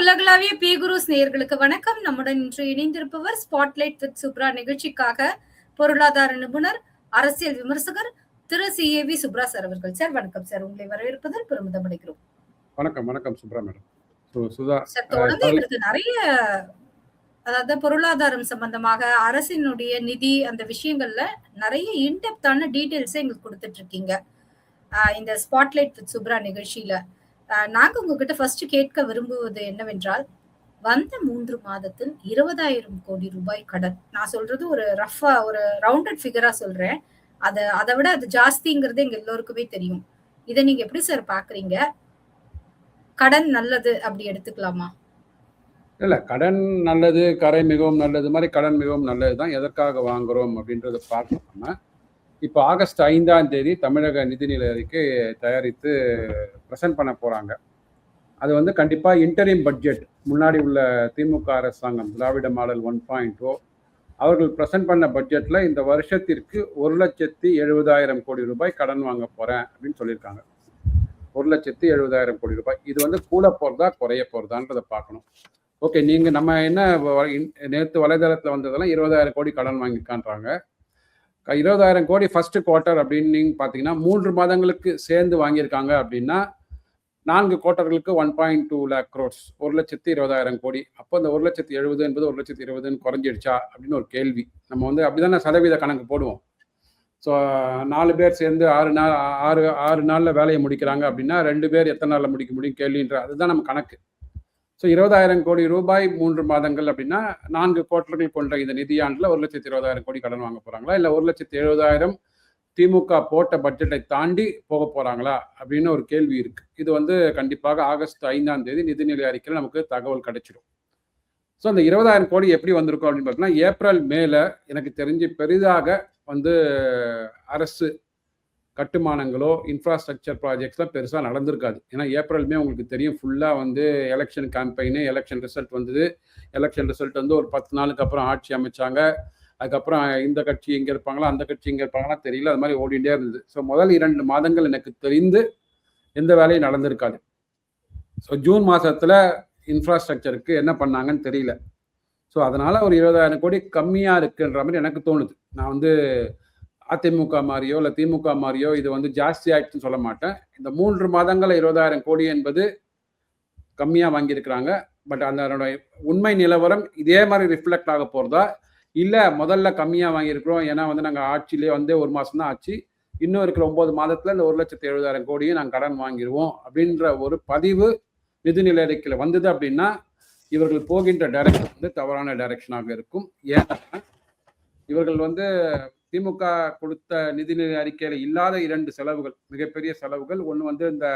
உலகளாவிய பி குருஸ் நேயர்களுக்கு வணக்கம். நம்முடன் இன்று இணைந்திருப்பவர் ஸ்பாட்லைட் வித் சுப்ரா நிகழ்ச்சிக்காக பொருளாதார நிபுணர், அரசியல் விமர்சகர் திரு CAV சுப்ரா சார் அவர்கள். சார் வணக்கம் சார். உங்களை வரவேற்பதில் பெருமிதம் அடைகிறோம். வணக்கம் சுப்ரா மேடம். சார், தொடர்ந்து எங்களுக்கு நிறைய அதாவது பொருளாதாரம் சம்பந்தமாக அரசினுடைய நிதி அந்த விஷயங்கள்ல நிறைய இன்டெப்தான டீடைல்ஸ் எங்களுக்கு கொடுத்துட்டு இருக்கீங்க இந்த ஸ்பாட்லைட் வித் சுப்ரா நிகழ்ச்சியில. நாங்க உங்ககிட்ட ஃபர்ஸ்ட் கேட்க விரும்புவது என்னவென்றால், வந்த 3 மாதத்தில் 20,000 கோடி ரூபாய் கடன். நான் சொல்றது ஒரு ரஃபா ஒரு ரவுண்டட் ஃபிகரா சொல்றேன். அதை விட அது ஜாஸ்திங்கிறது எங்க எல்லோருக்குமே தெரியும். இதை நீங்க எப்படி சார் பாக்குறீங்க? கடன் நல்லது அப்படி எடுத்துக்கலாமா? இல்ல, கடன் நல்லது, கரை மிகவும் நல்லது மாதிரி கடன் மிகவும் நல்லதுதான். எதற்காக வாங்குறோம் அப்படின்றத பார்க்கலாமா? இப்போ ஆகஸ்ட் 5ஆம் தேதி தமிழக நிதிநிலை அறிக்கை தயாரித்து ப்ரெசென்ட் பண்ண போறாங்க. அது வந்து கண்டிப்பா இன்டரிம் பட்ஜெட். முன்னாடி உள்ள திமுக அரசாங்கம் திராவிட மாடல் 1.0 அவர்கள் ப்ரெசென்ட் பண்ண பட்ஜெட்ல இந்த வருஷத்திற்கு 1,70,000 கோடி ரூபாய் கடன் வாங்க போறேன் அப்படின்னு சொல்லியிருக்காங்க. 1,70,000 கோடி ரூபாய். இது வந்து கூட போறதா குறைய போறதான்றதை பார்க்கணும். ஓகே, நீங்க நம்ம என்ன நேற்று வலைதளத்தில் வந்ததெல்லாம் 20,000 கோடி கடன் வாங்கியிருக்கான்றாங்க. 20,000 கோடி ஃபர்ஸ்ட் குவார்ட்டர் அப்படின்னு நீங்க பார்த்தீங்கன்னா 3 மாதங்களுக்கு சேர்ந்து வாங்கியிருக்காங்க அப்படின்னா 4 குவார்ட்டர்களுக்கு 1.2 lakh crores, 1,20,000 கோடி. அப்போ இந்த 1,70,000 என்பது 1,20,000 குறைஞ்சிடுச்சா அப்படின்னு ஒரு கேள்வி. நம்ம வந்து அப்படிதானே சதவீத கணக்கு போடுவோம். ஸோ 4 பேர் சேர்ந்து 6 நாளில் வேலையை முடிக்கிறாங்க அப்படின்னா 2 பேர் எத்தனை நாளில் முடிக்க முடியும் கேள்வின்ற அதுதான் நம்ம கணக்கு. ஸோ 20,000 கோடி ரூபாய் 3 மாதங்கள் அப்படின்னா 4 குவார்ட்டர்கள் கொண்ட இந்த நிதியாண்டில் 1,20,000 கோடி கடன் வாங்க போறாங்களா, இல்லை 1,70,000 திமுக போட்ட பட்ஜெட்டை தாண்டி போக போறாங்களா அப்படின்னு ஒரு கேள்வி இருக்கு. இது வந்து கண்டிப்பாக ஆகஸ்ட் 5ஆம் தேதி நிதிநிலை அறிக்கையில் நமக்கு தகவல் கிடைச்சிடும். ஸோ அந்த 20,000 கோடி எப்படி வந்திருக்கும் அப்படின்னு பார்த்தீங்கன்னா, ஏப்ரல் மேல எனக்கு தெரிஞ்சு பெரிதாக வந்து அரசு கட்டுமானங்களோ இன்ஃப்ராஸ்ட்ரக்சர் ப்ராஜெக்ட்ஸ்லாம் பெருசாக நடந்திருக்காது. ஏன்னா ஏப்ரல் மே உங்களுக்கு தெரியும் ஃபுல்லாக வந்து எலெக்ஷன் கேம்பெயின், எலெக்ஷன் ரிசல்ட் வந்தது. எலெக்ஷன் ரிசல்ட் வந்து ஒரு 10 நாளுக்கு அப்புறம் ஆட்சி அமைச்சாங்க. அதுக்கப்புறம் இந்த கட்சி இங்கே இருப்பாங்களா, அந்த கட்சி இங்கே இருப்பாங்களா தெரியல, அது மாதிரி ஓடிட்டே இருந்தது. ஸோ முதல் 2 மாதங்கள் எனக்கு தெரிந்து எந்த வேலையும் நடந்திருக்காது. ஸோ ஜூன் மாதத்தில் இன்ஃப்ராஸ்ட்ரக்சருக்கு என்ன பண்ணாங்கன்னு தெரியல. ஸோ அதனால ஒரு 20,000 கோடி கம்மியாக இருக்குன்ற மாதிரி எனக்கு தோணுது. நான் வந்து அதிமுக மாதிரியோ இல்லை திமுக மாதிரியோ இது வந்து ஜாஸ்தி ஆயிடுச்சுன்னு சொல்ல மாட்டேன். இந்த 3 மாதங்கள் 20,000 கோடி என்பது கம்மியாக வாங்கியிருக்கிறாங்க. பட் அதனோட உண்மை நிலவரம் இதே மாதிரி ரிஃப்ளெக்ட் ஆக போகிறதா, இல்லை முதல்ல கம்மியாக வாங்கியிருக்கிறோம் ஏன்னா வந்து நாங்கள் ஆட்சியிலே வந்து 1 மாதம் தான் ஆச்சு, இன்னும் இருக்கிற 9 மாதத்தில் இந்த 1,70,000 கோடியை நாங்கள் கடன் வாங்கிடுவோம் அப்படின்ற ஒரு பதிவு நிதிநிலை அறிக்கையில் வந்தது அப்படின்னா இவர்கள் போகின்ற டைரக்ஷன் வந்து தவறான டைரக்ஷனாக இருக்கும். ஏன்னா இவர்கள் வந்து திமுக கொடுத்த நிதிநிலை அறிக்கையில் இல்லாத 2 செலவுகள், மிகப்பெரிய செலவுகள். ஒன்று வந்து இந்த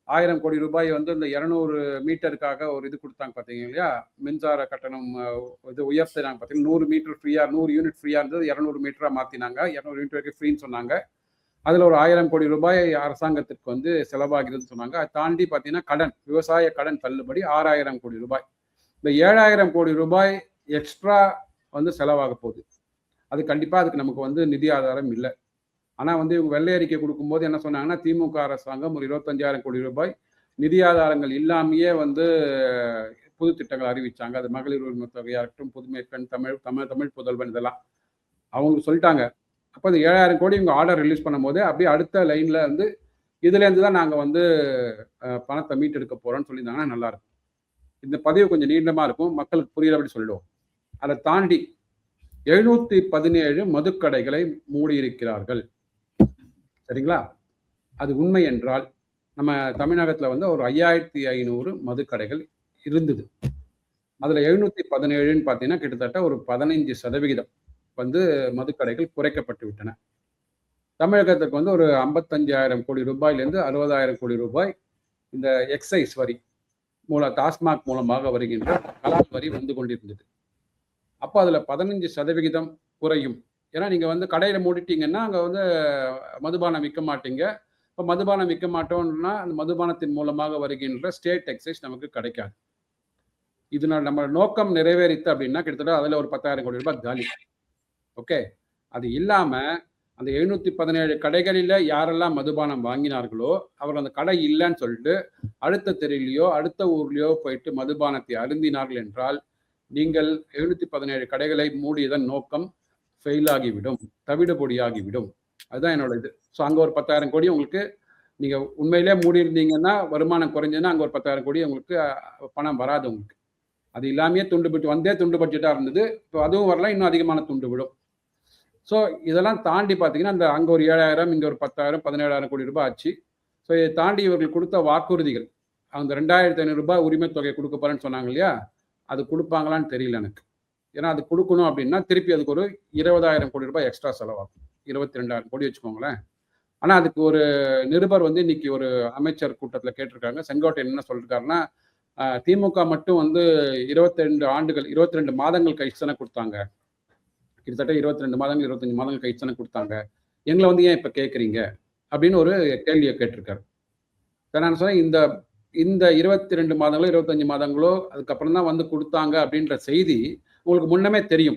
1000 கோடி ரூபாய் வந்து இந்த 200 மீட்டருக்காக ஒரு இது கொடுத்தாங்க பார்த்தீங்க இல்லையா, மின்சார கட்டணம் இது உயர்த்தினாங்க பார்த்தீங்கன்னா, 100 மீட்டர் ஃப்ரீயா, 100 யூனிட் ஃப்ரீயா இருந்தது 200 மீட்டராக மாற்றினாங்க. 200 யூனிட் வரைக்கும் ஃப்ரீன்னு சொன்னாங்க. அதில் ஒரு 1000 கோடி ரூபாய் அரசாங்கத்திற்கு வந்து செலவாகிறதுன்னு சொன்னாங்க. அதை தாண்டி பார்த்தீங்கன்னா கடன், விவசாய கடன் தள்ளுபடி 6,000 கோடி ரூபாய். இந்த 7,000 கோடி ரூபாய் எக்ஸ்ட்ரா வந்து செலவாக போகுது. அது கண்டிப்பாக அதுக்கு நமக்கு வந்து நிதி ஆதாரம் இல்லை. ஆனால் வந்து இவங்க வெள்ளை அறிக்கை கொடுக்கும்போது என்ன சொன்னாங்கன்னா, திமுக அரசாங்கம் ஒரு 25,000 கோடி ரூபாய் நிதி ஆதாரங்கள் இல்லாமையே வந்து புது திட்டங்கள் அறிவிச்சாங்க. அது மகளிர் உரிமை தொகையாக இருக்கட்டும், புதுமை பெண், தமிழ் புதல்வன், இதெல்லாம் அவங்க சொல்லிட்டாங்க. அப்போ இந்த 7,000 கோடி இவங்க ஆர்டர் ரிலீஸ் பண்ணும்போது அப்படியே அடுத்த லைன்ல வந்து இதுலேருந்து தான் நாங்கள் வந்து பணத்தை மீட்டெடுக்க போறோம்னு சொல்லியிருந்தாங்கன்னா நல்லா இருக்கும். இந்த பதிவு கொஞ்சம் நீண்டமாக இருக்கும், மக்களுக்கு புரியுறபடி சொல்லிடுவோம். அதை தாண்டி 717 மதுக்கடைகளை மூடியிருக்கிறார்கள். சரிங்களா? அது உண்மை என்றால் நம்ம தமிழகத்தில் வந்து ஒரு 5,500 மதுக்கடைகள் இருந்தது. அதில் 717ன்னு பார்த்தீங்கன்னா கிட்டத்தட்ட ஒரு 15% வந்து மதுக்கடைகள் குறைக்கப்பட்டு விட்டன. தமிழகத்துக்கு வந்து ஒரு 55,000 கோடி ரூபாயிலிருந்து 60,000 கோடி ரூபாய் இந்த எக்ஸைஸ் வரி டாஸ்மாக் மூலமாக வருகின்ற கலால் வரி வந்து கொண்டிருந்தது. அப்போ அதில் 15% குறையும். ஏன்னா நீங்கள் வந்து கடையில் மூடிட்டீங்கன்னா அங்கே வந்து மதுபானம் விற்க மாட்டீங்க. இப்போ மதுபானம் விற்க மாட்டோம்னா அந்த மதுபானத்தின் மூலமாக வருகின்ற ஸ்டேட் எக்ஸைஸ் நமக்கு கிடைக்காது. இதனால் நம்ம நோக்கம் நிறைவேறித்து அப்படின்னா கிட்டத்தட்ட அதில் ஒரு 10,000 கோடி ரூபாய் காலி. ஓகே, அது இல்லாமல் அந்த 717 கடைகளில் யாரெல்லாம் மதுபானம் வாங்கினார்களோ அவர்கள் அந்த கடை இல்லைன்னு சொல்லிட்டு அடுத்த தெருவிலையோ அடுத்த ஊர்லேயோ போயிட்டு மதுபானத்தை அருந்தினார்கள் என்றால் நீங்கள் 717 கடைகளை மூடியதன் நோக்கம் ஃபெயில் ஆகிவிடும், தவிடுபொடியாகிவிடும். அதுதான் என்னோட இது. ஸோ அங்கே ஒரு 10,000 கோடி உங்களுக்கு நீங்கள் உண்மையிலே மூடி இருந்தீங்கன்னா, வருமானம் குறைஞ்சதுன்னா அங்கே ஒரு 10,000 கோடி உங்களுக்கு பணம் வராது உங்களுக்கு. அது இல்லாமையே துண்டு பட்ஜெட்டாக இருந்தது. இப்போ அதுவும் வரல, இன்னும் அதிகமான துண்டு விடும். ஸோ இதெல்லாம் தாண்டி பார்த்தீங்கன்னா, அந்த அங்கே ஒரு 7,000, இங்கே ஒரு 10,000, 17,000 கோடி ரூபாய் ஆச்சு. ஸோ இதை தாண்டி இவர்கள் கொடுத்த வாக்குறுதிகள், அந்த 2,500 ரூபாய் உரிமை தொகை கொடுக்க போறேன்னு சொன்னாங்க இல்லையா, அது கொடுப்பாங்களான்னு தெரியல எனக்கு. ஏன்னா அது கொடுக்கணும் அப்படின்னா திருப்பி அதுக்கு ஒரு 20,000 கோடி ரூபாய் எக்ஸ்ட்ரா செலவாகும். 22,000 கோடி வச்சுக்கோங்களேன். ஆனால் அதுக்கு ஒரு நிருபர் வந்து இன்னைக்கு ஒரு அமைச்சர் கூட்டத்தில் கேட்டிருக்காங்க. செங்கோட்டையன் என்ன சொல்லிருக்காருன்னா, திமுக மட்டும் வந்து 22 மாதங்கள் கழிச்சு தானே கொடுத்தாங்க, கிட்டத்தட்ட 22 மாதங்கள் 25 மாதங்கள் கழிச்சு தானே கொடுத்தாங்க, எங்களை வந்து ஏன் இப்போ கேட்குறீங்க அப்படின்னு ஒரு கேள்வியை கேட்டிருக்காரு. நான் சொன்னேன், இந்த 22 மாதங்களோ 25 மாதங்களோ அதுக்கப்புறம் தான் வந்து கொடுத்தாங்க அப்படின்ற செய்தி உங்களுக்கு முன்னமே தெரியும்.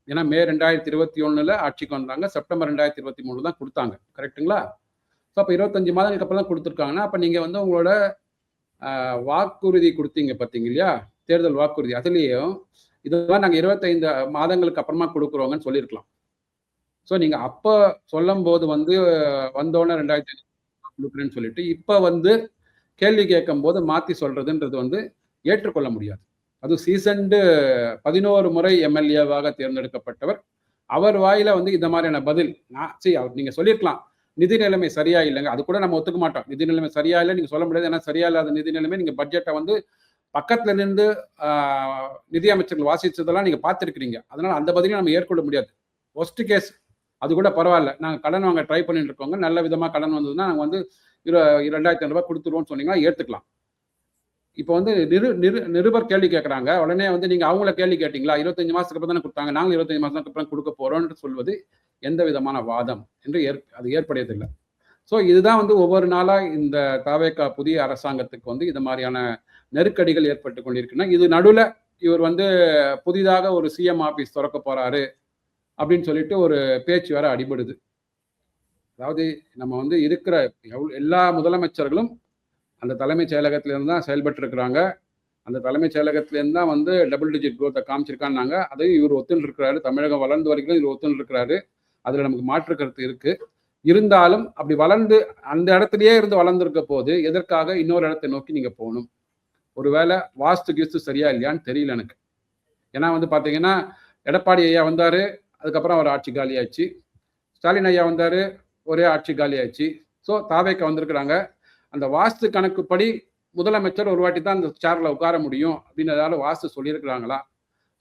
ஏன்னா மே 2021 ஆட்சிக்கு வந்தாங்க, செப்டம்பர் 2023 தான் கொடுத்தாங்க, கரெக்டுங்களா? ஸோ அப்போ 25 மாதங்களுக்கு அப்புறம் தான் கொடுத்துருக்காங்கன்னா, அப்போ நீங்கள் வந்து உங்களோட வாக்குறுதி கொடுத்தீங்க பார்த்தீங்க இல்லையா, தேர்தல் வாக்குறுதி, அதுலேயும் இதெல்லாம் நாங்கள் 25 மாதங்களுக்கு அப்புறமா கொடுக்குறோங்கன்னு சொல்லியிருக்கலாம். ஸோ நீங்கள் அப்போ சொல்லும் போது வந்து வந்தோடனே 2000 கொடுக்குறேன்னு சொல்லிட்டு இப்போ வந்து கேள்வி கேட்கும் போது மாற்றி சொல்றதுன்றது வந்து ஏற்றுக்கொள்ள முடியாது. அது சீசன்டு 11 முறை எம்எல்ஏவாக தேர்ந்தெடுக்கப்பட்டவர், அவர் வாயில வந்து இந்த மாதிரியான பதில் நீங்க சொல்லியிருக்கலாம், நிதி நிலைமை சரியா இல்லைங்க, அது கூட நம்ம ஒத்துக்க மாட்டோம். நிதி நிலைமை சரியா இல்லை நீங்க சொல்ல முடியாது. ஏன்னா சரியா இல்லாத நிதி நிலைமை நீங்க பட்ஜெட்டை வந்து பக்கத்துல இருந்து நிதி அமைச்சர்கள் வாசிச்சதெல்லாம் நீங்க பார்த்துருக்கிறீங்க. அதனால அந்த பதிலையும் நம்ம ஏற்கொள்ள முடியாது. ஒஸ்ட் கேஸ் அது கூட பரவாயில்ல, நாங்கள் கடன் வாங்க ட்ரை பண்ணிட்டு இருக்கோங்க, நல்ல விதமா கடன் வந்ததுன்னா நாங்கள் வந்து 2,500 ரூபாய் கொடுத்துருவோம்னு சொன்னீங்கன்னா ஏற்றுக்கலாம். இப்போ வந்து நிருபர் கேள்வி கேட்குறாங்க, உடனே வந்து நீங்கள் அவங்கள கேள்வி கேட்டீங்களா, 25 மாதத்துக்கு அப்புறம் தானே கொடுத்தாங்க, நாங்கள் 25 மாதத்துக்கு அப்புறம் கொடுக்க போகிறோம்னு சொல்வது எந்த விதமான வாதம் என்று அது ஏற்படையதில்லை. ஸோ இதுதான் வந்து ஒவ்வொரு நாளாக இந்த தவேகா புதிய அரசாங்கத்துக்கு வந்து இது மாதிரியான நெருக்கடிகள் ஏற்பட்டு கொண்டிருக்குன்னா, இது நடுவில் இவர் வந்து புதிதாக ஒரு சிஎம் ஆஃபீஸ் திறக்க போகிறாரு அப்படின்னு சொல்லிட்டு ஒரு பேச்சு வேற அடிபடுது. அதாவது நம்ம வந்து இருக்கிற எல்லா முதலமைச்சர்களும் அந்த தலைமைச் செயலகத்திலேருந்து தான் செயல்பட்டு இருக்கிறாங்க. அந்த தலைமைச் செயலகத்திலேருந்து தான் வந்து டபுள் டிஜிட் குரோத்தை காமிச்சிருக்கான்னாங்க. அதையும் இவர் ஒத்துன்னு இருக்கிறாரு. தமிழகம் வளர்ந்து வரைக்கும் இவர் ஒத்துன்னு இருக்கிறாரு. அதில் நமக்கு மாற்று கருத்து இருக்கு. இருந்தாலும் அப்படி வளர்ந்து அந்த இடத்துலயே இருந்து வளர்ந்துருக்க போது எதற்காக இன்னொரு இடத்தை நோக்கி நீங்க போகணும்? ஒருவேளை வாஸ்து கீஸ்து சரியா இல்லையான்னு தெரியல எனக்கு. ஏன்னா வந்து பார்த்தீங்கன்னா, எடப்பாடி ஐயா வந்தாரு, அதுக்கப்புறம் அவர் ஆட்சி காலி ஆயிடுச்சு. ஸ்டாலின் ஐயா வந்தாரு, ஒரே ஆட்சி காலி ஆயிடுச்சு. ஸோ தாவேக்கா வந்திருக்கிறாங்க. அந்த வாஸ்து கணக்குப்படி முதலமைச்சர் ஒரு வாட்டி தான் அந்த சேர்ல உட்கார முடியும் அப்படின்னு ஏதாவது வாஸ்து சொல்லியிருக்கிறாங்களா?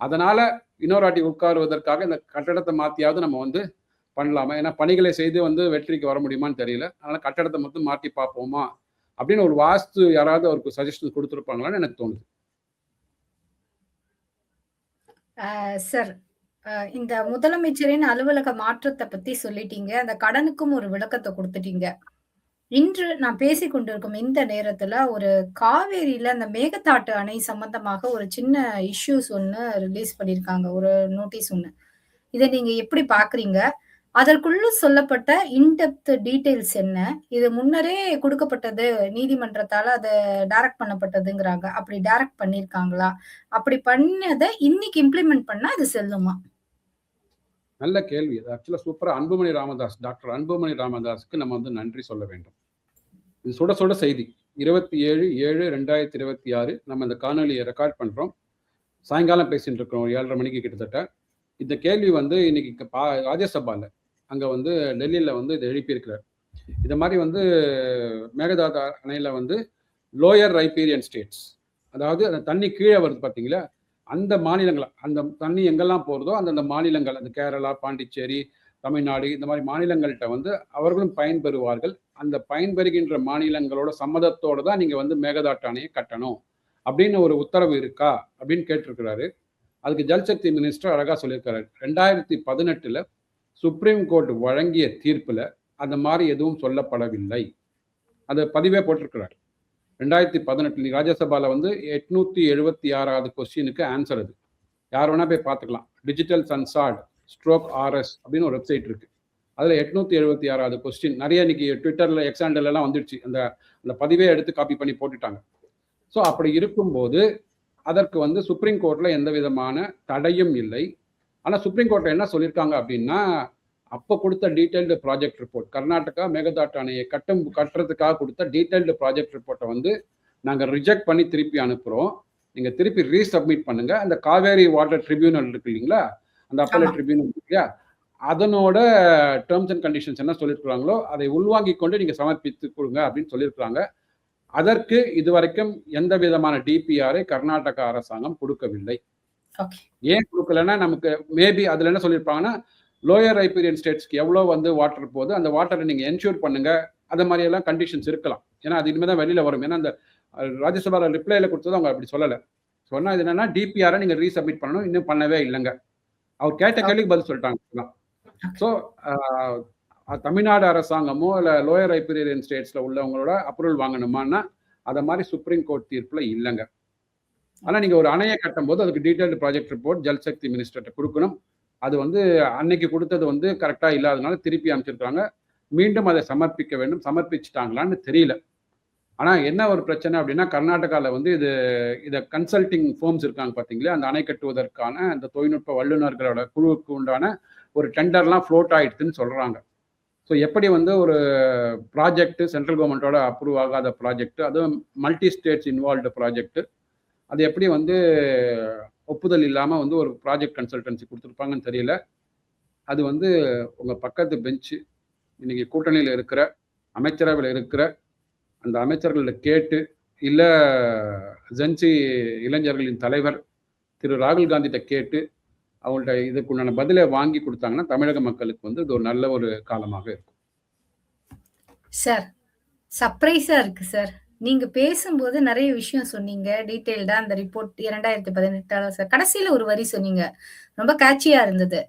அதனால இன்னொரு வாட்டி உட்காருவதற்காக இந்த கட்டடத்தை மாற்றியாவது நம்ம வந்து பண்ணலாமா? ஏன்னா பணிகளை செய்து வந்து வெற்றிக்கு வர முடியுமான்னு தெரியல. அதனால கட்டடத்தை மட்டும் மாற்றி பார்ப்போமா அப்படின்னு ஒரு வாஸ்து யாராவது அவருக்கு சஜஷன் கொடுத்துருப்பாங்களான்னு எனக்கு தோணுது. சார், இந்த முதலமைச்சரின் அலுவலக மாற்றத்தை பத்தி சொல்லிட்டீங்க. அந்த கடனுக்கும் ஒரு விளக்கத்தை கொடுத்துட்டீங்க. இன்று நான் பேசிக் கொண்டிருக்கும் இந்த நேரத்துல ஒரு காவேரியில அந்த மேகதாட்டு அணை சம்பந்தமாக ஒரு சின்ன இஷ்யூஸ் ஒண்ணு ரிலீஸ் பண்ணியிருக்காங்க. ஒரு நோட்டீஸ் ஒண்ணு. இதை நீங்க எப்படி பாக்குறீங்க? அதற்குள்ள சொல்லப்பட்ட இன்டெப்த் டீடைல்ஸ் என்ன? இது முன்னரே கொடுக்கப்பட்டது, நீதிமன்றத்தால அது டைரக்ட் பண்ணப்பட்டதுங்கிறாங்க. அப்படி டைரக்ட் பண்ணியிருக்காங்களா? அப்படி பண்ணதை இன்னைக்கு இம்ப்ளிமெண்ட் பண்ணா அது செல்லுமா? நல்ல கேள்வி. அது ஆக்சுவலா சூப்பரா டாக்டர் அன்புமணி ராமதாஸுக்கு நம்ம வந்து நன்றி சொல்ல வேண்டும். இது சுட சுட செய்தி. 27/7/2026 நம்ம இந்த காணொலியை ரெக்கார்ட் பண்றோம். சாயங்காலம் பேசிட்டு இருக்கோம், 7:30 மணிக்கு கிட்டத்தட்ட. இந்த கேள்வி வந்து இன்னைக்கு ராஜ்யசபால அங்க வந்து டெல்லியில வந்து இதை எழுப்பியிருக்கிறார். இந்த மாதிரி வந்து மேகதாது அணையில வந்து லோயர் ரைபீரியன் ஸ்டேட்ஸ், அதாவது அந்த தண்ணி கீழே வருது பார்த்தீங்களா, அந்த மாநிலங்கள், அந்த தண்ணி எங்கெல்லாம் போகிறதோ அந்தந்த மாநிலங்கள், அந்த கேரளா, பாண்டிச்சேரி, தமிழ்நாடு, இந்த மாதிரி மாநிலங்கள்கிட்ட வந்து அவர்களும் பயன்பெறுவார்கள். அந்த பயன்பெறுகின்ற மாநிலங்களோட சம்மதத்தோடு தான் நீங்கள் வந்து மேகதாட்டு அணையை கட்டணும் அப்படின்னு ஒரு உத்தரவு இருக்கா அப்படின்னு கேட்டிருக்கிறாரு. அதுக்கு ஜல்சக்தி மினிஸ்டர் அழகாக சொல்லியிருக்காரு. 2018 சுப்ரீம் கோர்ட் வழங்கிய தீர்ப்பில் அந்த மாதிரி எதுவும் சொல்லப்படவில்லை. அதை பதிவே போட்டிருக்கிறார். 2018 ராஜ்யசபால வந்து 876வது கொஸ்டினுக்கு ஆன்சர். அது யார் வேணா போய் பார்த்துக்கலாம். டிஜிட்டல் சன்சார்ட் /RS அப்படின்னு ஒரு வெப்சைட் இருக்கு. அதில் 876வது கொஸ்டின் நிறைய இன்னைக்கு ட்விட்டரில் எக்ஸாண்டர்லாம் வந்துடுச்சு. அந்த அந்த பதிவே எடுத்து காப்பி பண்ணி போட்டுட்டாங்க. ஸோ அப்படி இருக்கும்போது அதற்கு வந்து சுப்ரீம் கோர்ட்டில் எந்த விதமான தடையும் இல்லை. ஆனால் சுப்ரீம் கோர்ட்டில் என்ன சொல்லியிருக்காங்க அப்படின்னா, அப்போ கொடுத்த detailed project report, Karnataka Mekedatu அணையை கட்டுறதுக்காக கொடுத்த டீட்டெயில்டு ப்ராஜெக்ட் ரிப்போர்ட்டை வந்து நாங்கள் ரிஜெக்ட் பண்ணி திருப்பி அனுப்புகிறோம். நீங்கள் திருப்பி ரீசப்மிட் பண்ணுங்கள். அந்த காவேரி வாட்டர் ட்ரிபியூனல் இருக்கு இல்லைங்களா, அந்த அப்பலேட் ட்ரிபியூனல் இருக்கு இல்லையா, அதனோட டேர்ம்ஸ் அண்ட் கண்டிஷன்ஸ் என்ன சொல்லியிருக்கிறாங்களோ அதை உள்வாங்கி கொண்டு நீங்கள் சமர்ப்பித்து கொடுங்க அப்படின்னு சொல்லியிருக்கிறாங்க. அதற்கு இதுவரைக்கும் எந்த விதமான டிபிஆரை கர்நாடகா அரசாங்கம் கொடுக்கவில்லை. ஏன் கொடுக்கலன்னா, நமக்கு மேபி அதில் என்ன சொல்லியிருப்பாங்கன்னா, லோயர் ரைபீரியன் ஸ்டேட்ஸ்க்கு எவ்வளோ வந்து வாட்டர் போகுது, அந்த வாட்டரை நீங்கள் என்ஷூர் பண்ணுங்க, அது மாதிரியெல்லாம் கண்டிஷன்ஸ் இருக்கலாம். ஏன்னா அது இனிமேல் தான் வெளியில் வரும். ஏன்னா அந்த ராஜ்யசபாவில் ரிப்ளைல கொடுத்தது அவங்க அப்படி சொல்லலை. சொன்னால் இது என்னன்னா, டிபிஆரை நீங்கள் ரீசப்மிட் பண்ணணும், இன்னும் பண்ணவே இல்லைங்க. அவர் கேட்ட கேள்விக்கு பதில் சொல்லிட்டாங்க. ஸோ தமிழ்நாடு அரசாங்கமோ இல்லை லோயர் ரைபீரியன் ஸ்டேட்ஸில் உள்ளவங்களோட அப்ரூவல் வாங்கணுமான்னா அதை மாதிரி சுப்ரீம் கோர்ட் தீர்ப்பில் இல்லைங்க. ஆனால் நீங்கள் ஒரு அணையை கட்டும் போது அதுக்கு டீட்டெயில்டு ப்ராஜெக்ட் ரிப்போர்ட் ஜல்சக்தி மினிஸ்டர்கிட்ட கொடுக்கணும். அது வந்து அன்னைக்கு கொடுத்தது வந்து கரெக்டாக இல்லாதனால திருப்பி அமைச்சிருக்காங்க. மீண்டும் அதை சமர்ப்பிக்க வேண்டும். சமர்ப்பிச்சுட்டாங்களான்னு தெரியல. ஆனால் என்ன ஒரு பிரச்சனை அப்படின்னா, கர்நாடகாவில் வந்து இதை கன்சல்டிங் ஃபோர்ம்ஸ் இருக்காங்க பார்த்தீங்களா, அந்த அணை கட்டுவதற்கான அந்த தொழில்நுட்ப வல்லுநர்களோட குழுவுக்கு உண்டான ஒரு டெண்டர்லாம் ஃப்ளோட் ஆயிடுதுன்னு சொல்கிறாங்க. ஸோ எப்படி வந்து ஒரு ப்ராஜெக்ட் சென்ட்ரல் கவர்மெண்ட்டோட அப்ரூவ் ஆகாத ப்ராஜெக்ட், அதுவும் மல்டி ஸ்டேட்ஸ் இன்வால்வ்டு ப்ராஜெக்ட், அது எப்படி வந்து ஒப்புதல் இல்லாமல் வந்து ஒரு ப்ராஜெக்ட் கன்சல்டன்சி கொடுத்துருப்பாங்கன்னு தெரியல. அது வந்து உங்கள் பக்கத்து பெஞ்சு இன்னைக்கு கூட்டணியில் இருக்கிற அமைச்சரவையில் இருக்கிற அந்த அமைச்சர்களை கேட்டு, இல்லை ஜென்சி இளைஞர்களின் தலைவர் திரு ராகுல் காந்திகிட்ட கேட்டு அவங்கள்ட்ட இதுக்குண்டான பதிலை வாங்கி கொடுத்தாங்கன்னா தமிழக மக்களுக்கு வந்து இது ஒரு நல்ல ஒரு காலமாக இருக்கும். சார், சர்ப்ரைஸா இருக்கு சார். நீங்க பேசும்போது நிறைய விஷயம் சொன்னீங்க. டீடைல்டா அந்த ரிப்போர்ட் 2018 சார். கடைசியில ஒரு வரி சொன்னீங்க. ரொம்ப கேட்சியா இருந்தது.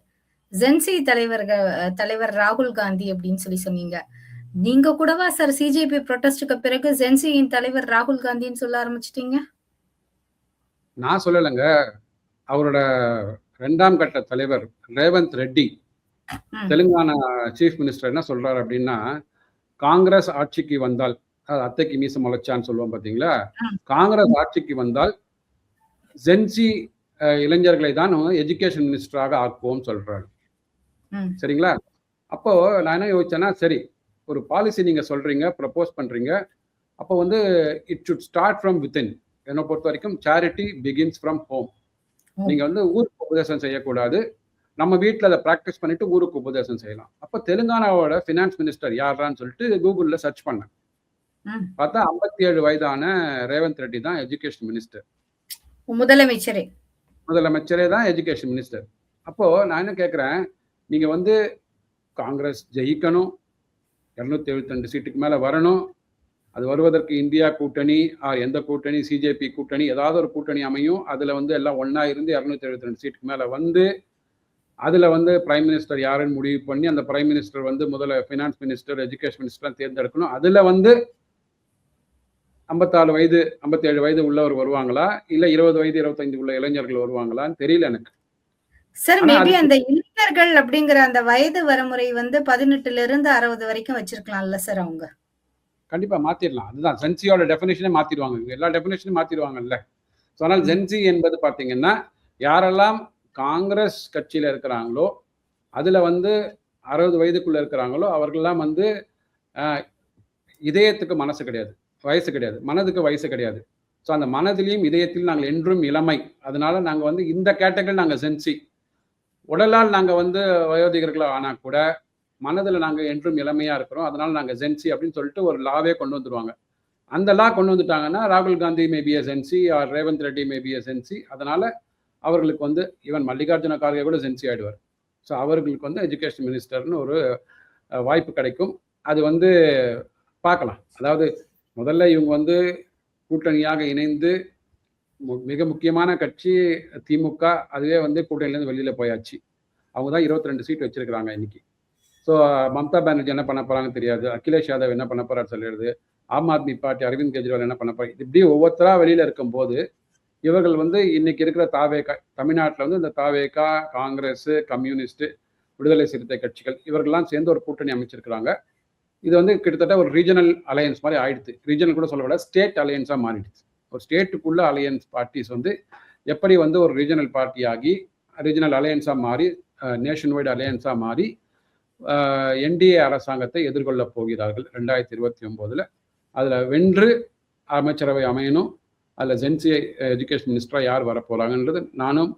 ஜென்சி தலைவர் ராகுல் காந்தி அப்படின்னு சொன்னீங்க. நீங்க கூடவா சார் சிஜேபி ப்ரொடெஸ்டுக்கு பிறகு ஜென்சியின் தலைவர் ராகுல் காந்தின்னு சொல்ல ஆரம்பிச்சிட்டீங்க? நான் சொல்லலைங்க. அவரோட 2ஆம் கட்ட தலைவர் ரேவந்த் ரெட்டி, தெலுங்கானா சீஃப் மினிஸ்டர் என்ன சொல்றாரு அப்படின்னா, காங்கிரஸ் ஆட்சிக்கு வந்தால், அத்தைக்கு மீச முளைச்சான்னு சொல்லுவோம் பார்த்தீங்களா, காங்கிரஸ் ஆட்சிக்கு வந்தால் ஜென்சி இளைஞர்களை தான் எஜுகேஷன் மினிஸ்டராக ஆக்குவோம் சொல்றாரு. சரிங்களா? அப்போ நான் என்ன யோசிச்சேன்னா, சரி ஒரு பாலிசி நீங்க சொல்றீங்க, ப்ரப்போஸ் பண்றீங்க, அப்போ வந்து it should start from within. என்னை பொறுத்த வரைக்கும் சேரிட்டி பிகின்ஸ் ஃப்ரம் ஹோம். நீங்க வந்து ஊருக்கு உபதேசம் செய்யக்கூடாது, நம்ம வீட்டில் அதை ப்ராக்டிஸ் பண்ணிட்டு ஊருக்கு உபதேசம் செய்யலாம். அப்போ தெலுங்கானாவோட ஃபினான்ஸ் மினிஸ்டர் யாரான்னு சொல்லிட்டு கூகுளில் சர்ச் பண்ணேன். பார்த்தா 57 வயதான ரேவந்த் ரெட்டி தான் எஜுகேஷன் மினிஸ்டர். முதலமைச்சரே தான் எஜுகேஷன் மினிஸ்டர். அப்போ நான் என்ன கேட்குறேன், நீங்க வந்து காங்கிரஸ் ஜெயிக்கணும், 272 சீட்டுக்கு மேலே வரணும், அது வருவதற்கு இந்தியா கூட்டணி எந்த கூட்டணி, சிஜேபி கூட்டணி, ஏதாவது ஒரு கூட்டணி அமையும், அதில் வந்து எல்லாம் ஒன்றா இருந்து 272 சீட்டுக்கு மேலே வந்து அதில் வந்து பிரைம் மினிஸ்டர் யாருன்னு முடிவு பண்ணி அந்த பிரைம் மினிஸ்டர் வந்து முதல்ல ஃபினான்ஸ் மினிஸ்டர், எஜுகேஷன் மினிஸ்டர்லாம் தேர்ந்தெடுக்கணும். அதில் வந்து 54 வயது 57 வயது உள்ளவர் வருவாங்களா, இல்லை 20 வயது 25 உள்ள இளைஞர்கள் வருவாங்களான்னு தெரியல எனக்கு. சார், மேபி அந்த இளைஞர்கள் அப்படிங்கிற அந்த வயது வரமுறை வந்து 18ல இருந்து 60 வரைக்கும் வச்சிருக்கலாம்ல சார் அவங்க? கண்டிப்பா மாத்திடலாம். அதுதான் ஜென்சியோட டெஃபினேஷனே மாத்திடுவாங்க. எல்லா டெஃபினேஷனும் மாத்திடுவாங்கல்ல. ஸோ அதனால் ஜென்சி என்பது பார்த்தீங்கன்னா, யாரெல்லாம் காங்கிரஸ் கட்சியில் இருக்கிறாங்களோ அதில் வந்து 60 வயதுக்குள்ள இருக்கிறாங்களோ அவர்கள்லாம் வந்து இதயத்துக்கு மனசு கிடையாது, வயசு கிடையாது, மனதுக்கு வயசு கிடையாது. ஸோ அந்த மனதிலையும் இதயத்தில் நாங்கள் என்றும் இளமை. அதனால நாங்கள் வந்து இந்த கேட்டகரி நாங்கள் ஜென்சி. உடலால் நாங்கள் வந்து வயோதிகர்களாக ஆனால் கூட மனதில் நாங்கள் என்றும் இளமையாக இருக்கிறோம், அதனால நாங்கள் ஜென்சி அப்படின்னு சொல்லிட்டு ஒரு லாவே கொண்டு வந்துடுவாங்க. அந்த லா கொண்டு வந்துட்டாங்கன்னா ராகுல் Gandhi maybe agency or Revanth Reddy maybe agency. அதனால அவர்களுக்கு வந்து ஈவன் மல்லிகார்ஜுன கார்கே கூட ஜென்சி ஆயிடுவார். ஸோ அவர்களுக்கு வந்து எஜுகேஷன் மினிஸ்டர்னு ஒரு வாய்ப்பு கிடைக்கும். அது வந்து பார்க்கலாம். அதாவது முதல்ல இவங்க வந்து கூட்டணியாக இணைந்து மிக முக்கியமான கட்சி திமுக, அதுவே வந்து கூட்டணியிலேருந்து வெளியில் போயாச்சு. அவங்க தான் 22 சீட் வச்சிருக்கிறாங்க இன்னைக்கு. ஸோ மம்தா பானர்ஜி என்ன பண்ண போகிறாங்கன்னு தெரியாது, அகிலேஷ் யாதவ் என்ன பண்ண போறாரு சொல்லிடுது, ஆம் ஆத்மி பார்ட்டி அரவிந்த் கெஜ்ரிவால் என்ன பண்ண போறாரு, இப்படி ஒவ்வொருத்தரா வெளியில் இருக்கும்போது இவர்கள் வந்து இன்னைக்கு இருக்கிற தாவேகா, தமிழ்நாட்டில் வந்து இந்த தாவேகா, காங்கிரஸ், கம்யூனிஸ்ட், விடுதலை சிறுத்தை கட்சிகள் இவர்கள்லாம் சேர்ந்து ஒரு கூட்டணி அமைச்சிருக்கிறாங்க. இது வந்து கிட்டத்தட்ட ஒரு ரீஜனல் அலையன்ஸ் மாதிரி ஆயிடுச்சு. ரீஜனல் கூட சொல்லக்கூடாது, ஸ்டேட் அலையன்ஸாக மாறிடுச்சு. ஒரு ஸ்டேட்டுக்குள்ள அலையன்ஸ் பார்ட்டிஸ் வந்து எப்படி வந்து ஒரு ரீஜனல் பார்ட்டி ஆகி ரீஜனல் அலையன்ஸாக மாறி நேஷன் வைடு அலையன்ஸாக மாறி என்டிஏ அரசாங்கத்தை எதிர்கொள்ள போகிறார்கள் 2029. அதில் வென்று அமைச்சரவை அமையணும். அதில் ஜென்சி எஜுகேஷன் மினிஸ்டராக யார் வரப்போகிறாங்கன்றது நானும்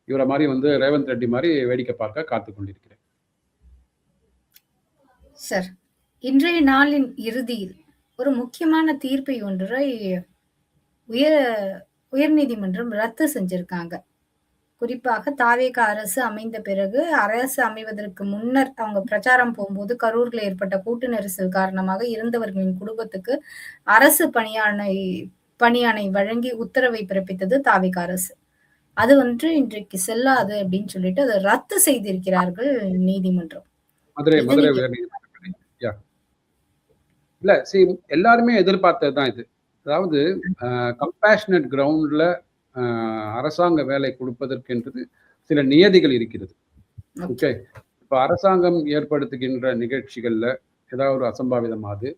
இவரை மாதிரி வந்து ரேவந்த் ரெட்டி மாதிரி வேடிக்கை பார்க்க காத்து கொண்டிருக்கிறேன். சார், இன்றைய நாளின் இறுதியில் ஒரு முக்கியமான தீர்ப்பை ஒன்றை உயர்நீதிமன்றம் ரத்து செஞ்சிருக்காங்க. குறிப்பாக தாவேக அரசு அமைந்த பிறகு, அரசு அமைவதற்கு முன்னர் அவங்க பிரச்சாரம் போகும்போது கரூர்ல ஏற்பட்ட கூட்டு நெரிசல் காரணமாக இறந்தவர்களின் குடும்பத்துக்கு அரசு பணியாணை வழங்கி உத்தரவை பிறப்பித்தது தாவேக அரசு. அது வந்து இன்றைக்கு செல்லாது அப்படின்னு சொல்லிட்டு அதை ரத்து செய்திருக்கிறார்கள் நீதிமன்றம். மதுரை உயர்நீதிமன்றம். இல்ல, எல்லாருமே எதிர்பார்த்ததுதான் இது. அதாவது கம்பேஷனட் கிரவுண்ட்ல அரசாங்க வேலை கொடுப்பதற்கென்றது சில நியதிகள் இருக்கிறது. ஓகே, இப்ப அரசாங்கம் ஏற்படுத்துகின்ற நிகழ்ச்சிகள்ல ஏதாவது ஒரு அசம்பாவிதமாது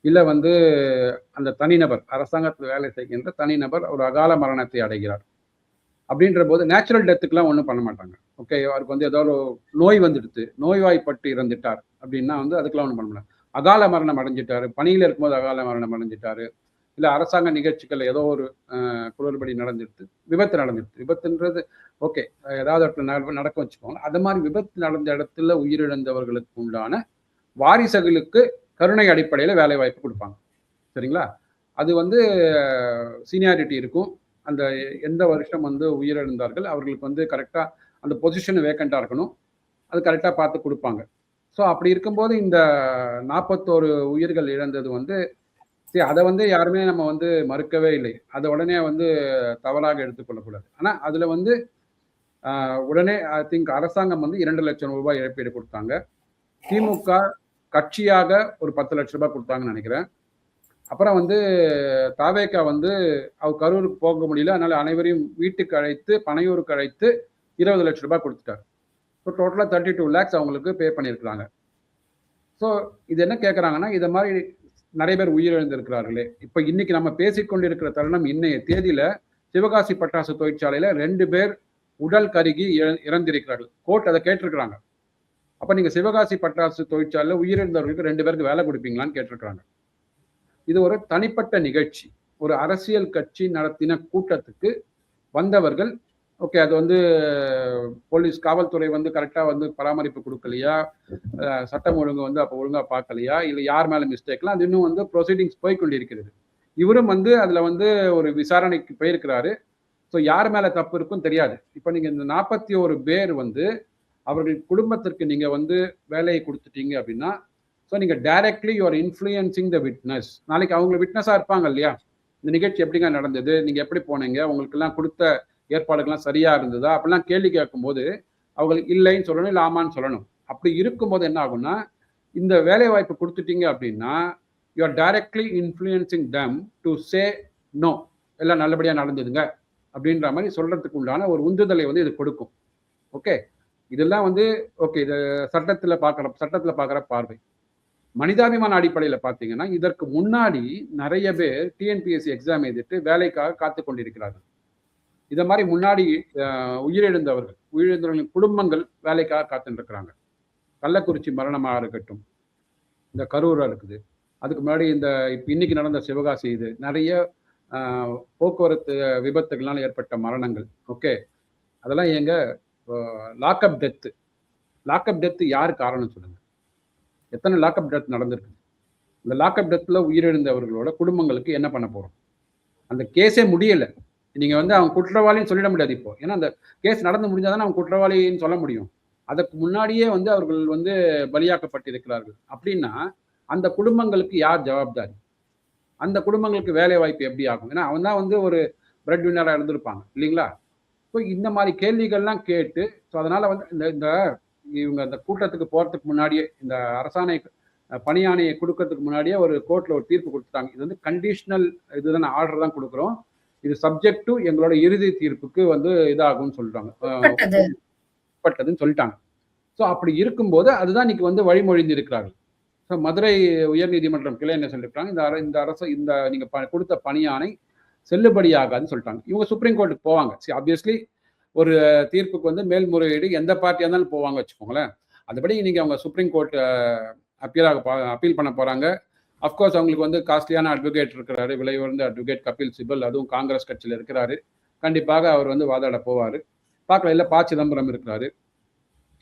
இல்ல வந்து அந்த தனிநபர் அரசாங்கத்தில் வேலை செய்கின்ற தனிநபர் ஒரு அகால மரணத்தை அடைகிறார் அப்படின்ற போது நேச்சுரல் டெத்துக்குலாம் ஒன்றும் பண்ண மாட்டாங்க. ஓகே, அவருக்கு வந்து ஏதாவது நோய் வந்துடுது, நோய்வாய்ப்பட்டு இறந்துட்டார் அப்படின்னா வந்து அதுக்கெல்லாம் ஒன்றும் பண்ண முடியாது. அகால மரணம் அடைஞ்சிட்டாரு, பணியில் இருக்கும்போது அகால மரணம் அடைஞ்சிட்டாரு, இல்லை அரசாங்க நிகழ்ச்சிகள் ஏதோ ஒரு குளறுபடி நடந்துடுது, விபத்து நடந்துடுது. விபத்துன்றது ஓகே, ஏதாவது நடக்க வச்சுக்கோங்க. அது மாதிரி விபத்து நடந்த இடத்துல உயிரிழந்தவர்களுக்கு உண்டான வாரிசுகளுக்கு கருணை அடிப்படையில் வேலை வாய்ப்பு கொடுப்பாங்க. சரிங்களா? அது வந்து சீனியாரிட்டி இருக்கும். அந்த எந்த வருஷம் வந்து உயிரிழந்தார்கள் அவர்களுக்கு வந்து கரெக்டாக அந்த பொசிஷன் வேக்கண்டாக இருக்கணும், அது கரெக்டாக பார்த்து கொடுப்பாங்க. ஸோ அப்படி இருக்கும்போது இந்த 41 உயிர்கள் இழந்தது வந்து அதை வந்து யாருமே நம்ம வந்து மறுக்கவே இல்லை. அதை உடனே வந்து தவறாக எடுத்துக்கொள்ளக்கூடாது. ஆனால் அதில் வந்து உடனே ஐ திங்க் அரசாங்கம் வந்து 2 லட்சம் ரூபாய் இழப்பீடு கொடுத்தாங்க. திமுக கட்சியாக ஒரு 10 லட்சம் ரூபாய் கொடுத்தாங்கன்னு நினைக்கிறேன். அப்புறம் வந்து தாவேகா வந்து அவர் கரூருக்கு போக முடியல, அதனால அனைவரையும் வீட்டுக்கு அழைத்து பனையூருக்கு அழைத்து 20 லட்சம் ரூபாய் கொடுத்துட்டார். ஸோ டோட்டலாக 32 lakhs அவங்களுக்கு பே பண்ணியிருக்கிறாங்க. ஸோ இது என்ன கேட்குறாங்கன்னா, இதை மாதிரி நிறைய பேர் உயிரிழந்திருக்கிறார்களே. இப்போ இன்னைக்கு நம்ம பேசிக்கொண்டிருக்கிற தருணம் இன்னைய தேதியில சிவகாசி பட்டாசு தொழிற்சாலையில 2 பேர் உடல் கருகி இறந்திருக்கிறார்கள். கோர்ட் அதை கேட்டிருக்கிறாங்க. அப்ப நீங்க சிவகாசி பட்டாசு தொழிற்சாலையில உயிரிழந்தவர்களுக்கு 2 பேருக்கு வேலை கொடுப்பீங்களான்னு கேட்டிருக்கிறாங்க. இது ஒரு தனிப்பட்ட நிகழ்ச்சி. ஒரு அரசியல் கட்சி நடத்தின கூட்டத்துக்கு வந்தவர்கள், ஓகே, அது வந்து போலீஸ் காவல்துறை வந்து கரெக்டா வந்து பராமரிப்பு கொடுக்கலையா, சட்டம் ஒழுங்கு வந்து அப்போ ஒழுங்கா பார்க்கலையா, இல்லை யார் மேல மிஸ்டேக்லாம், அது இன்னும் வந்து ப்ரொசீடிங்ஸ் போய்கொண்டிருக்கிறது. இவரும் வந்து அதுல வந்து ஒரு விசாரணைக்கு போயிருக்கிறாரு. ஸோ யார் மேல தப்பு இருக்கும் தெரியாது. இப்போ நீங்க இந்த 41 பேர் வந்து அவர்கள் குடும்பத்திற்கு நீங்க வந்து வேலையை கொடுத்துட்டீங்க அப்படின்னா, ஸோ நீங்க directly you are influencing the witness. நாளைக்கு அவங்க விட்னஸா இருப்பாங்க இல்லையா, இந்த நிகழ்ச்சி எப்படிங்க நடந்தது, நீங்க எப்படி போனீங்க, உங்களுக்கு எல்லாம் கொடுத்த ஏற்பாடுகள்லாம் சரியா இருந்ததா அப்படிலாம் கேள்வி கேட்கும்போது அவங்களுக்கு இல்லைன்னு சொல்லணும், இல்லை ஆமான்னு சொல்லணும். அப்படி இருக்கும்போது என்ன ஆகும்னா, இந்த வேலை வாய்ப்பு கொடுத்துட்டீங்க அப்படின்னா you are directly influencing them to say no, எல்லாம் நல்லபடியா நடந்ததுங்க அப்படின்ற மாதிரி சொல்றதுக்கு உண்டான ஒரு உந்துதலை வந்து இது கொடுக்கும். ஓகே, இதெல்லாம் வந்து ஓகே, இது சட்டத்தில் பார்க்குற பார்வை. மனிதாபிமான அடிப்படையில் பார்த்தீங்கன்னா, இதற்கு முன்னாடி நிறைய பேர் டிஎன்பிஎஸ்சி எக்ஸாம் எழுதிட்டு வேலைக்காக காத்து கொண்டிருக்கிறார்கள். இதை மாதிரி முன்னாடி உயிரிழந்தவர்களின் குடும்பங்கள் வேலைக்காக காத்துட்டு இருக்கிறாங்க. கள்ளக்குறிச்சி மரணமாக இருக்கட்டும், இந்த கரூரா இருக்குது, அதுக்கு முன்னாடி இந்த இப்போ இன்னைக்கு நடந்த சிவகாசி, இது நிறைய போக்குவரத்து விபத்துகள்னால ஏற்பட்ட மரணங்கள். ஓகே, அதெல்லாம் எங்க லாக்அப் டெத்து யார் காரணம் சொல்லுங்க? எத்தனை லாக்அப் டெத் நடந்திருக்கு? இந்த லாக்அப் டெத்தில் உயிரிழந்தவர்களோட குடும்பங்களுக்கு என்ன பண்ண போறோம்? அந்த கேஸே முடியல. நீங்க வந்து அவங்க குற்றவாளின்னு சொல்லிட முடியாது இப்போ. ஏன்னா அந்த கேஸ் நடந்து முடிஞ்சாதான் அவங்க குற்றவாளின்னு சொல்ல முடியும். அதற்கு முன்னாடியே வந்து அவர்கள் வந்து பலியாக்கப்பட்டிருக்கிறார்கள் அப்படின்னா அந்த குடும்பங்களுக்கு யார் ஜவாப்தாரி? அந்த குடும்பங்களுக்கு வேலை வாய்ப்பு எப்படி ஆகும்? ஏன்னா அவன் தான் வந்து ஒரு பிரெட் வின்னராக இருந்திருப்பாங்க இல்லைங்களா? ஸோ இந்த மாதிரி கேள்விகள்லாம் கேட்டு, ஸோ அதனால வந்து இந்த இவங்க அந்த கூட்டத்துக்கு போறதுக்கு முன்னாடியே இந்த அரசாணை பணியாணையை கொடுக்கறதுக்கு முன்னாடியே ஒரு கோர்ட்ல ஒரு தீர்ப்பு கொடுத்துட்டாங்க. இது வந்து கண்டிஷனல் இதுதான் ஆர்டர் தான் கொடுக்குறோம், இது சப்ஜெக்ட் டு எங்களோட இறுதி தீர்ப்புக்கு வந்து இதாகும்னு சொல்லிட்டாங்க, உட்பட்டதுன்னு சொல்லிட்டாங்க. ஸோ அப்படி இருக்கும்போது அதுதான் இன்னைக்கு வந்து வழிமொழிந்து இருக்கிறார்கள். ஸோ மதுரை உயர்நீதிமன்றம் கிளை என்ன சொல்லியிருக்காங்க, இந்த அரசு இந்த நீங்க கொடுத்த பணியாணை செல்லுபடியாகாதுன்னு சொல்லிட்டாங்க. இவங்க சுப்ரீம் கோர்ட்டுக்கு போவாங்க. ஆப்வியஸ்லி ஒரு தீர்ப்புக்கு வந்து மேல்முறையீடு எந்த பார்ட்டியா இருந்தாலும் போவாங்க வச்சுக்கோங்களேன். அதுபடி நீங்க அவங்க சுப்ரீம் கோர்ட் அப்பீல் பண்ண போறாங்க. அஃப்கோர்ஸ் அவங்களுக்கு வந்து காஸ்ட்லியான அட்வொகேட் இருக்கிறாரு, விலை உயர்ந்த அட்வொகேட் கபில் சிபல், அதுவும் காங்கிரஸ் கட்சியில் இருக்கிறாரு. கண்டிப்பாக அவர் வந்து வாதாட போவார். பார்க்கல, இல்லை ப. சிதம்பரம் இருக்கிறாரு.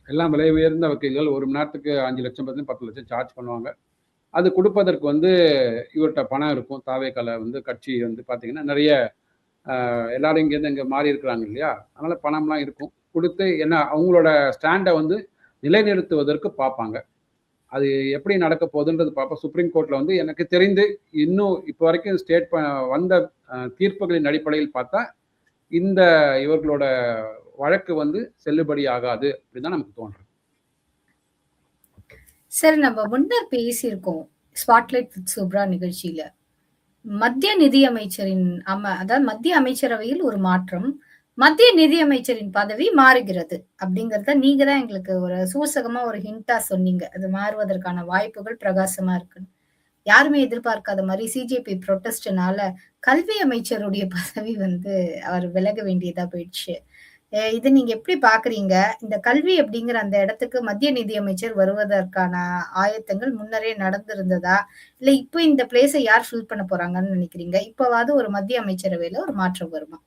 எல்லாம் விலை உயர்ந்த வக்கீல்கள். 1 மணி நேரத்துக்கு 5 லட்சம் 10 லட்சம் சார்ஜ் பண்ணுவாங்க. அது கொடுப்பதற்கு வந்து இவர்கிட்ட பணம் இருக்கும். தாவேக்கால வந்து கட்சி வந்து பார்த்தீங்கன்னா நிறைய எல்லாரும் இங்கேருந்து இங்கே மாறி இருக்கிறாங்க இல்லையா, அதனால பணம்லாம் இருக்கும். கொடுத்து என்ன அவங்களோட ஸ்டாண்டை வந்து நிலைநிறுத்துவதற்கு பார்ப்பாங்க. அது எப்படி நடக்க போகுதுன்றது பார்ப்போம். சுப்ரீம் கோர்ட்டில் வந்து எனக்கு தெரிந்து இன்னும் இப்போ வரைக்கும் வந்த தீர்ப்புகளின் அடிப்படையில் பார்த்தா இந்த இவர்களோட வழக்கு வந்து செல்லுபடி ஆகாது அப்படின்னு தான் நமக்கு தோன்றுது. சார், நம்ம முன்னர் பேசியிருக்கோம் ஸ்பாட்லைட் வித் சுப்ரா நிகழ்ச்சியில. மத்திய நிதி அமைச்சரின் அதாவது மத்திய அமைச்சரவையில் ஒரு மாற்றம், மத்திய நிதி அமைச்சரின் பதவி மாறுகிறது அப்படிங்கறத நீங்க தான் எங்களுக்கு ஒரு சூசகமா ஒரு ஹிண்டா சொன்னீங்க. அது மாறுவதற்கான வாய்ப்புகள் பிரகாசமா இருக்குன்னு. யாருமே எதிர்பார்க்காத மாதிரி சிஜேபி புரொட்டஸ்ட்னால கல்வி அமைச்சருடைய பதவி வந்து அவர் விலக வேண்டியதா போயிடுச்சு. இது நீங்க எப்படி பாக்குறீங்க? இந்த கல்வி அப்படிங்கிற அந்த இடத்துக்கு மத்திய நிதி அமைச்சர் வருவதற்கான ஆயத்தங்கள் முன்னரே நடந்திருந்ததா? இல்ல இப்ப இந்த பிளேஸை யார் ஃபில் பண்ண போறாங்கன்னு நினைக்கிறீங்க? இப்பவாவது ஒரு மத்திய அமைச்சரவையில ஒரு மாற்றம் வருமா?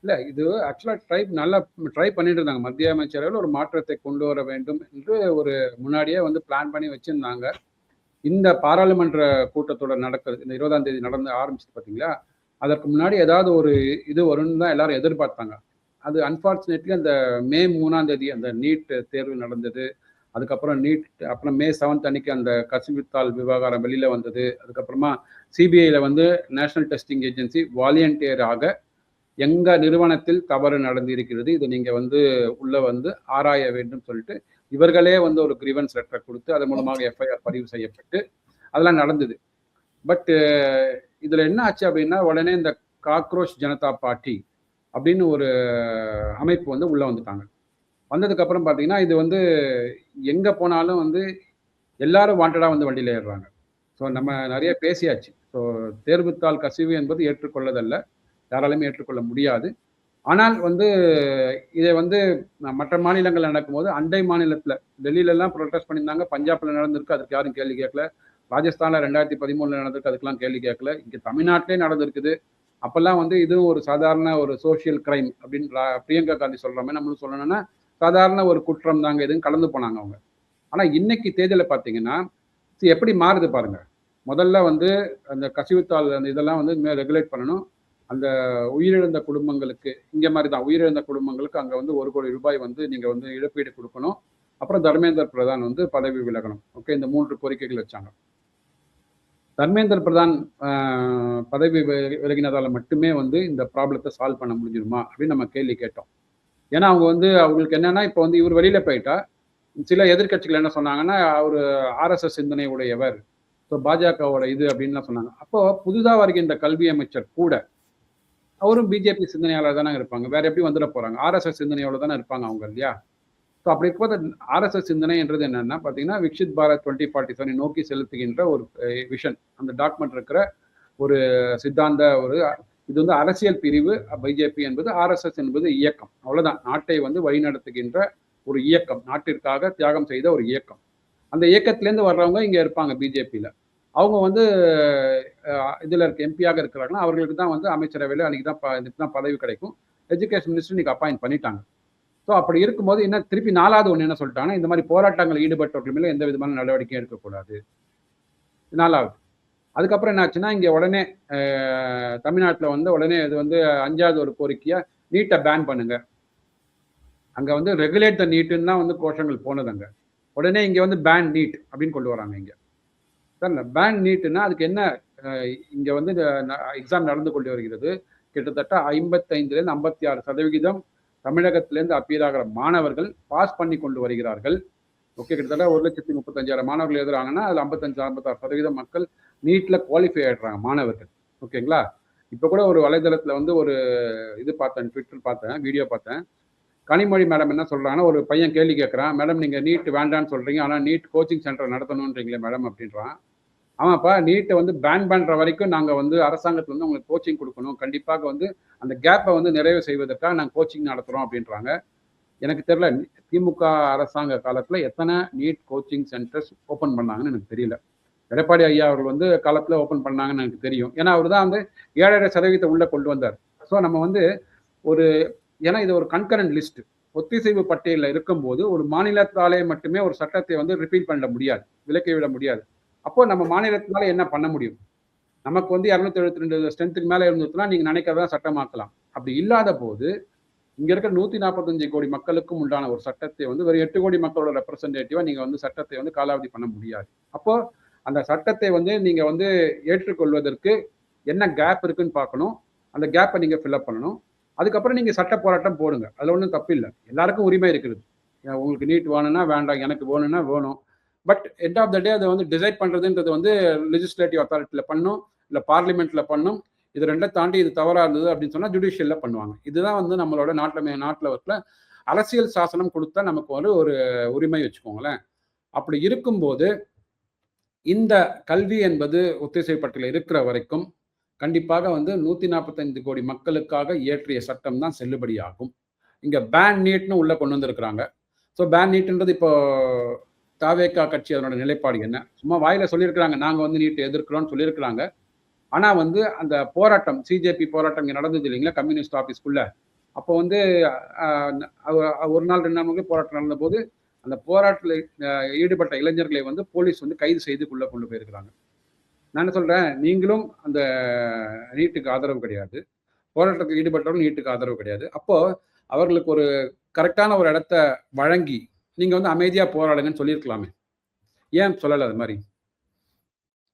இல்ல, இது ஆக்சுவலா நல்லா ட்ரை பண்ணிட்டு இருந்தாங்க. மத்திய அமைச்சரவையில் ஒரு மாற்றத்தை கொண்டு வர வேண்டும் என்று ஒரு முன்னாடியே வந்து பிளான் பண்ணி வச்சிருந்தாங்க. இந்த பாராளுமன்ற கூட்டத்தொடர் நடக்கிறது, இந்த 20ஆம் தேதி நடந்து ஆரம்பிச்சுட்டு பார்த்தீங்களா, அதற்கு முன்னாடி ஏதாவது ஒரு இது வரும்னு தான் எல்லாரும் எதிர்பார்த்தாங்க. அது அன்ஃபார்ச்சுனேட்லி அந்த மே 3ஆம் தேதி அந்த நீட் தேர்வு நடந்தது. அதுக்கப்புறம் அப்புறம் மே 7 அன்னைக்கு அந்த கசிவித்தாள் விவகாரம் வெளியில வந்தது. அதுக்கப்புறமா சிபிஐல வந்து நேஷனல் டெஸ்டிங் ஏஜென்சி வாலண்டியராக எங்க நிறுவனத்தில் தவறு நடந்திருக்கிறது, இதை நீங்க வந்து உள்ள வந்து ஆராய வேண்டும் சொல்லிட்டு இவர்களே வந்து ஒரு கிரீவன்ஸ் லெட்டர் கொடுத்து அதன் மூலமாக எஃப்ஐஆர் பதிவு செய்யப்பட்டு அதெல்லாம் நடந்தது. பட் இதுல என்ன ஆச்சு அப்படின்னா, உடனே இந்த காக்ரோச் ஜனதா பார்ட்டி அப்படின்னு ஒரு அமைப்பு வந்து உள்ள வந்துட்டாங்க. வந்ததுக்கு அப்புறம் பாத்தீங்கன்னா இது வந்து எங்க போனாலும் வந்து எல்லாரும் வாண்டடா வந்து வண்டியில ஏறுறாங்க. ஸோ நம்ம நிறைய பேசியாச்சு. ஸோ தேர்வுத்தாள் கசிவு என்பது ஏற்றுக்கொள்ளதல்ல, யாராலுமே ஏற்றுக்கொள்ள முடியாது. ஆனால் வந்து இதை வந்து மற்ற மாநிலங்கள் நடக்கும்போது அண்டை மாநிலத்தில் டெல்லியில எல்லாம் ப்ரொடெஸ்ட் பண்ணியிருந்தாங்க, பஞ்சாப்ல நடந்திருக்கு, அதுக்கு யாரும் கேள்வி கேட்கல. ராஜஸ்தான்ல 2013 நடந்திருக்கு, அதுக்கெல்லாம் கேள்வி கேட்கல. இங்க தமிழ்நாட்டிலே நடந்திருக்குது. அப்பெல்லாம் வந்து இதுவும் ஒரு சாதாரண ஒரு சோசியல் கிரைம் அப்படின்னு பிரியங்கா காந்தி சொல்ற மாதிரி நம்மளும் சொல்லணும்னா சாதாரண ஒரு குற்றம் தாங்க இதுன்னு கலந்து போனாங்க அவங்க. ஆனா இன்னைக்கு தேதியில பாத்தீங்கன்னா எப்படி மாறுது பாருங்க. முதல்ல வந்து அந்த கசிவுத்தாள் அந்த இதெல்லாம் வந்து ரெகுலேட் பண்ணணும். அந்த உயிரிழந்த குடும்பங்களுக்கு இங்க மாதிரி தான் உயிரிழந்த குடும்பங்களுக்கு அங்க வந்து 1 கோடி ரூபாய் வந்து நீங்க வந்து இழப்பீடு கொடுக்கணும். அப்புறம் தர்மேந்திர பிரதான் வந்து பதவி விலகணும். ஓகே, இந்த 3 கோரிக்கைகள் வச்சாங்க. தர்மேந்திர பிரதான் பதவி விலகினதால மட்டுமே வந்து இந்த ப்ராப்ளத்தை சால்வ் பண்ண முடிஞ்சிருமா அப்படின்னு நம்ம கேள்வி கேட்டோம். ஏன்னா அவங்க வந்து அவங்களுக்கு என்னன்னா இப்போ வந்து இவர் வெளியில போயிட்டா சில எதிர்கட்சிகள் என்ன சொன்னாங்கன்னா அவர் ஆர்எஸ்எஸ் சிந்தனை உடையவர், ஸோ பாஜகவோட இது அப்படின்லாம் சொன்னாங்க. அப்போ புதுதாக வருகின்ற கல்வி அமைச்சர் கூட அவரும் பிஜேபி சிந்தனையாளர் தானே இருப்பாங்க, வேற எப்படி வந்துட போறாங்க? ஆர்எஸ்எஸ் சிந்தனையோட தானே இருப்பாங்க அவங்க இல்லையா? ஸோ அப்படி இருக்கும்போது ஆர்எஸ்எஸ் சிந்தனை என்றது என்னன்னா பார்த்தீங்கன்னா விக்ஷித் பாரத் 2047 நோக்கி செலுத்துகின்ற ஒரு விஷன், அந்த டாக்குமெண்ட் இருக்கிற ஒரு சித்தாந்த ஒரு இது வந்து அரசியல் பிரிவு. பிஜேபி என்பது, ஆர்எஸ்எஸ் என்பது இயக்கம், அவ்வளவுதான். நாட்டை வந்து வழிநடத்துகின்ற ஒரு இயக்கம், நாட்டிற்காக தியாகம் செய்த ஒரு இயக்கம். அந்த இயக்கத்திலேருந்து வர்றவங்க இங்க இருப்பாங்க பிஜேபியில. அவங்க வந்து இதுல இருக்க எம்பியாக இருக்கிறாங்கன்னா அவர்களுக்கு தான் வந்து அமைச்சரவையில் அன்னைக்கு தான் பதவி கிடைக்கும். எஜுகேஷன் மினிஸ்டர் இன்னைக்கு அப்பாயிண்ட் பண்ணிட்டாங்க. ஸோ அப்படி இருக்கும்போது என்ன திருப்பி 4வது ஒன்று என்ன சொல்லிட்டாங்கன்னா, இந்த மாதிரி போராட்டங்கள் ஈடுபட்டவர்கள் மேலே எந்த விதமான நடவடிக்கையும் எடுக்கக்கூடாது. 4வது. அதுக்கப்புறம் என்ன ஆச்சுன்னா இங்க உடனே தமிழ்நாட்டில் வந்து உடனே இது வந்து 5வது ஒரு கோரிக்கையா நீட்டை பேன் பண்ணுங்க. அங்க வந்து ரெகுலேட் த நீட்டுன்னு தான் வந்து கோஷங்கள் போனது அங்க. உடனே இங்க வந்து பேன் நீட் அப்படின்னு கொண்டு வராங்க இங்க. சார், பேன் நீட்னா அதுக்கு என்ன? இங்க வந்து எக்ஸாம் நடந்து கொண்டு வருகிறது. கிட்டத்தட்ட 55லேருந்து 56% தமிழகத்திலேருந்து அப்பீல் ஆகிற மாணவர்கள் பாஸ் பண்ணி கொண்டு வருகிறார்கள். ஓகே, கிட்டத்தட்ட 1,35,000 மாணவர்கள் எழுதுறாங்கன்னா அதில் 55-56% மக்கள் நீட்ல குவாலிஃபை ஆயிடுறாங்க மாணவர்கள். ஓகேங்களா? இப்போ கூட ஒரு வலைதளத்தில் வந்து ஒரு இது பார்த்தேன், ட்விட்டர் பார்த்தேன், வீடியோ பார்த்தேன். கனிமொழி மேடம் என்ன சொல்றாங்கன்னா, ஒரு பையன் கேள்வி கேட்கறான், மேடம் நீங்க நீட் வேண்டான்னு சொல்றீங்க, ஆனா நீட் கோச்சிங் சென்டர் நடத்தணும்ன்றீங்களே மேடம் அப்படின்றான். ஆமாப்பா, நீட்டை வந்து பேன் பண்ற வரைக்கும் நாங்க வந்து அரசாங்கத்துல வந்து உங்களுக்கு கோச்சிங் கொடுக்கணும், கண்டிப்பாக வந்து அந்த கேப்பை வந்து நிறைவு செய்வதற்காக நாங்கள் கோச்சிங் நடத்துறோம் அப்படின்றாங்க. எனக்கு தெரியல, திமுக அரசாங்க காலத்துல எத்தனை நீட் கோச்சிங் சென்டர்ஸ் ஓபன் பண்ணாங்கன்னு எனக்கு தெரியல. எடப்பாடி ஐயா அவர்கள் வந்து காலத்துல ஓபன் பண்ணாங்கன்னு எனக்கு தெரியும். ஏன்னா அவர் தான் வந்து 7.5% உள்ள கொண்டு வந்தார். ஸோ நம்ம வந்து ஒரு, ஏன்னா இது ஒரு கன்கரண்ட் லிஸ்ட், ஒத்திசைவு பட்டியலில் இருக்கும்போது ஒரு மாநிலத்தாலே மட்டுமே ஒரு சட்டத்தை வந்து ரிப்பீல் பண்ண முடியாது, விலக்கி விட முடியாது. அப்போ நம்ம மாநிலத்தினால என்ன பண்ண முடியும்? நமக்கு வந்து 272 ஸ்ட்ரென்த்துக்கு மேல இருந்ததுன்னா நீங்க நினைக்கிறதா சட்டமாக்கலாம். அப்படி இல்லாத போது இங்க இருக்கிற 145 கோடி மக்களுக்கும் உண்டான ஒரு சட்டத்தை வந்து ஒரு 8 கோடி மக்களோட ரெப்ரசன்டேட்டிவா நீங்க வந்து சட்டத்தை வந்து காலாவதி பண்ண முடியாது. அப்போ அந்த சட்டத்தை வந்து நீங்க வந்து ஏற்றுக்கொள்வதற்கு என்ன கேப் இருக்குன்னு பார்க்கணும். அந்த கேப்பை நீங்க ஃபில்அப் பண்ணணும். அதுக்கப்புறம் நீங்க சட்ட போராட்டம் போடுங்க, அதுல ஒன்றும் தப்பு இல்லை, எல்லாருக்கும் உரிமை இருக்குது. உங்களுக்கு நீட் வேணும்னா வேண்டாம், எனக்கு வேணும்னா வேணும். பட் எண்ட் ஆஃப் த டே அதை வந்து டிசைட் பண்றதுன்றது வந்து லெஜிஸ்லேட்டிவ் அத்தாரிட்டியில பண்ணும், இல்லை பார்லிமெண்ட்ல பண்ணும். இது ரெண்டும் தாண்டி இது தவறா இருந்தது அப்படின்னு சொன்னா ஜுடிஷியல்ல பண்ணுவாங்க. இதுதான் வந்து நம்மளோட நாட்டில் இருக்கிற அரசியல் சாசனம் கொடுத்தா நமக்கு ஒரு உரிமை வச்சுக்கோங்களேன். அப்படி இருக்கும்போது இந்த கல்வி என்பது ஒத்திசைப்பட்டில் இருக்கிற வரைக்கும் கண்டிப்பாக வந்து 145 கோடி மக்களுக்காக இயற்றிய சட்டம் தான் செல்லுபடியாகும். இங்க பேன் நீட்னு உள்ள கொண்டு வந்திருக்கிறாங்க. ஸோ பேன் நீட்ன்றது இப்போ தாவேகா கட்சி அதனோட நிலைப்பாடு என்ன? சும்மா வாயில சொல்லியிருக்கிறாங்க, நாங்க வந்து நீட் எதிர்க்கிறோம்னு சொல்லியிருக்கிறாங்க. ஆனா வந்து அந்த போராட்டம், சிஜேபி போராட்டம் இங்க நடந்தது இல்லைங்களா, கம்யூனிஸ்ட் ஆஃபீஸ்க்குள்ள. அப்போ வந்து ஒரு நாள் 2 நாள் போராட்டம் நடந்த போது அந்த போராட்டத்தில் ஈடுபட்ட இளைஞர்களை வந்து போலீஸ் வந்து கைது செய்து கொண்டு போயிருக்கிறாங்க. நான் என்ன சொல்றேன், நீங்களும் அந்த நீட்டுக்கு ஆதரவு கிடையாது, போராட்டத்தில் ஈடுபட்டவர்கள் நீட்டுக்கு ஆதரவு கிடையாது. அப்போ அவர்களுக்கு ஒரு கரெக்டான ஒரு இடத்த வழங்கி நீங்க வந்து அமைதியா போராடுங்கன்னு சொல்லியிருக்கலாமே, ஏன் சொல்லலை அது மாதிரி?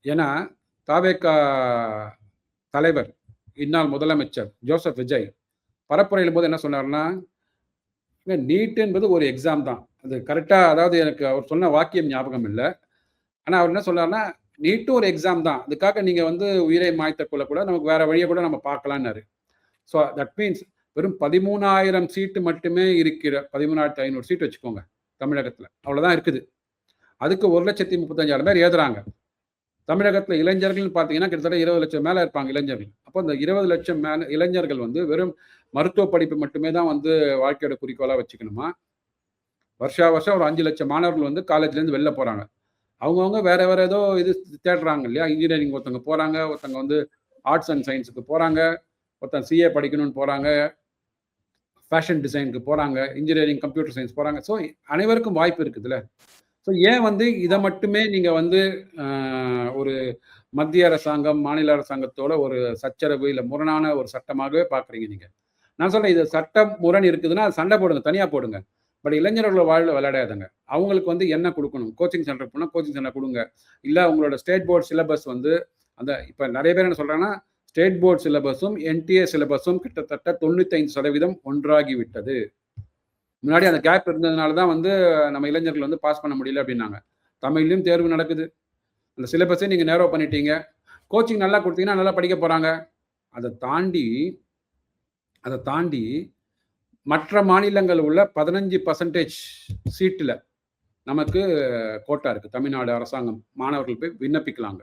ஏன்னா தாவேகா தலைவர் இந்நாள் முதலமைச்சர் ஜோசப் விஜய் பரப்புரையிலும் போது என்ன சொன்னார்னா, நீட் என்பது ஒரு எக்ஸாம் தான், அது கரெக்டா, அதாவது எனக்கு அவர் சொன்ன வாக்கியம் ஞாபகம் இல்லை, ஆனா அவர் என்ன சொன்னார்னா, நீட்டும் ஒரு எக்ஸாம் தான், அதுக்காக நீங்க வந்து உயிரை மாய்த்த கொள்ளக்கூடாது, நமக்கு வேற வழியை கூட நம்ம பார்க்கலான்னாரு. ஸோ தட் மீன்ஸ் வெறும் 13,000 சீட்டு மட்டுமே இருக்கிற, 13,500 சீட் வச்சுக்கோங்க தமிழகத்துல, அவ்வளவுதான் இருக்குது. அதுக்கு 1,35,000 பேர் ஏதுறாங்க. தமிழகத்துல இளைஞர்கள் பார்த்தீங்கன்னா கிட்டத்தட்ட 20 லட்சம் மேல இருப்பாங்க இளைஞர்கள். அப்போ இந்த 20 லட்சம் மேல இளைஞர்கள் வந்து வெறும் மருத்துவ படிப்பு மட்டுமே தான் வந்து வாழ்க்கையோட குறிக்கோளா வச்சுக்கணுமா? வருஷம் ஒரு 5 லட்சம் மாணவர்கள் வந்து காலேஜ்ல இருந்து வெளில போறாங்க. அவங்கவுங்க வேற வேற ஏதோ இது தேடுறாங்க இல்லையா? இன்ஜினியரிங் ஒருத்தவங்க போறாங்க, ஒருத்தவங்க வந்து ஆர்ட்ஸ் அண்ட் சயின்ஸுக்கு போறாங்க, ஒருத்தன் சிஏ படிக்கணும்னு போறாங்க, ஃபேஷன் டிசைனுக்கு போறாங்க, இன்ஜினியரிங் கம்ப்யூட்டர் சயின்ஸ் போறாங்க. ஸோ அனைவருக்கும் வாய்ப்பு இருக்குதுல்ல. ஸோ ஏன் வந்து இதை மட்டுமே நீங்க வந்து ஒரு மத்திய அரசாங்கம் மாநில அரசாங்கத்தோட ஒரு சச்சரவு இல்லை முரணான ஒரு சட்டமாகவே பார்க்குறீங்க நீங்க? நான் சொல்றேன், இது சட்டம் முரண் இருக்குதுன்னா சண்டை போடுங்க, தனியா போடுங்க. பட் இளைஞர்களோட வாழ்வில் விளையாடாதுங்க. அவங்களுக்கு வந்து என்ன கொடுக்கணும்? கோச்சிங் சென்டர் போனால் கோச்சிங் சென்டர் கொடுங்க. இல்லை உங்களோட ஸ்டேட் போர்ட் சிலபஸ் வந்து அந்த இப்போ நிறைய பேர் என்ன சொல்றாங்கன்னா, ஸ்டேட் போர்ட் சிலபஸும் என்டிஏ சிலபஸும் கிட்டத்தட்ட 95% ஒன்றாகி விட்டது. முன்னாடி அந்த கேப் இருந்ததுனால தான் வந்து நம்ம இளைஞர்கள் வந்து பாஸ் பண்ண முடியல அப்படின்னாங்க. தமிழ்லையும் தேர்வு நடக்குது, அந்த சிலபஸே நீங்க நேரோ பண்ணிட்டீங்க. கோச்சிங் நல்லா கொடுத்தீங்கன்னா நல்லா படிக்க போறாங்க. அதை தாண்டி மற்ற மாநிலங்கள் உள்ள 15% சீட்டில் நமக்கு கோட்டா இருக்கு. தமிழ்நாடு அரசாங்கம் மாணவர்கள் போய் விண்ணப்பிக்கலாங்க.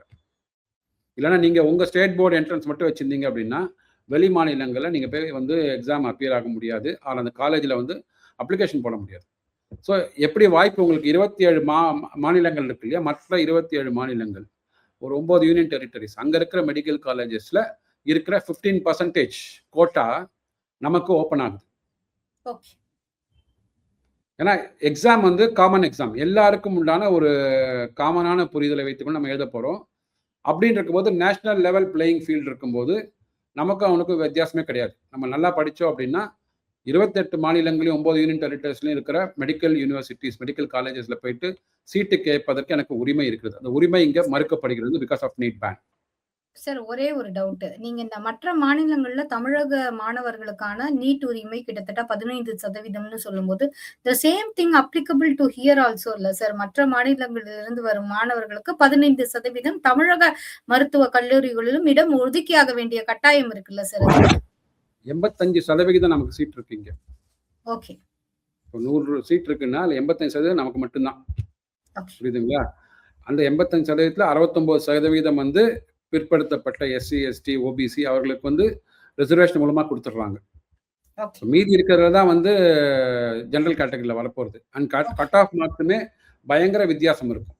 இல்லைன்னா நீங்க உங்க ஸ்டேட் போர்டு என்ட்ரன்ஸ் மட்டும் வச்சிருந்தீங்க அப்படின்னா வெளி மாநிலங்களில் நீங்க போய் வந்து எக்ஸாம் அப்பியர் ஆக முடியாது, ஆனால் அந்த காலேஜில் வந்து அப்ளிகேஷன் போட முடியாது. ஸோ எப்படி வாய்ப்பு உங்களுக்கு 27 மாநிலங்கள் இருக்கு இல்லையா, மற்ற 27 மாநிலங்கள் ஒரு 9 யூனியன் டெரிட்டரிஸ், அங்க இருக்கிற மெடிக்கல் காலேஜஸ்ல இருக்கிற 15% கோட்டா நமக்கு ஓப்பன் ஆகுது. ஏன்னா எக்ஸாம் வந்து காமன் எக்ஸாம், எல்லாருக்கும் உண்டான ஒரு காமனான புரிதலை வைத்துக்கொண்டு நம்ம எழுத போறோம். அப்படின்னு இருக்கும்போது நேஷனல் லெவல் பிளேயிங் ஃபீல்டு இருக்கும்போது நமக்கும் அவனுக்கும் வித்தியாசமே கிடையாது. நம்ம நல்லா படித்தோம் அப்படின்னா 28 மாநிலங்களையும் 9 யூனியன் டெரிட்டரிஸ்லையும் இருக்கிற மெடிக்கல் யூனிவர்சிட்டிஸ் மெடிக்கல் காலேஜஸ்ல போயிட்டு சீட்டு கேட்பதற்கு எனக்கு உரிமை இருக்குது. அந்த உரிமை இங்க மறுக்கப்படுகிறது because of NEET ban. Sir, ஒரே ஒரு டவுட். நீங்க இந்த மற்ற மாநிலங்கள்ல தமிழக மாணவர்களுக்கான நீட் உரிமை கிட்டத்தட்ட 15%ன்னு சொல்லும்போது the same thing applicable to here also இல்ல சார்? மற்ற மாநிலங்களிலிருந்து வரும் மாணவர்களுக்கு 15% தமிழக மருத்துவ கல்லூரிகளிலும் இடம் ஒதுக்கியாக வேண்டிய கட்டாயம் இருக்குல்ல சார்? 85% நமக்கு சீட் இருக்குங்க. ஓகே, இப்போ 100 சீட் இருக்குன்னா அதில் 85% நமக்கு மட்டும்தான். ஓகே. புரியுதுங்களா? அந்த 85%ல 69% வந்து பிற்படுத்தப்பட்ட எஸ்சி, எஸ்டி, ஓபிசி அவர்களுக்கு வந்து ரிசர்வேஷன் மூலமா குடுத்துடுறாங்க. ஓகே. மீதி இருக்கிறது தான் வந்து ஜெனரல் கேட்டகரியில வரப்போறது. அண்ட் கட் ஆஃப் மார்க்ஸுமே பயங்கர வித்தியாசம் இருக்கும்.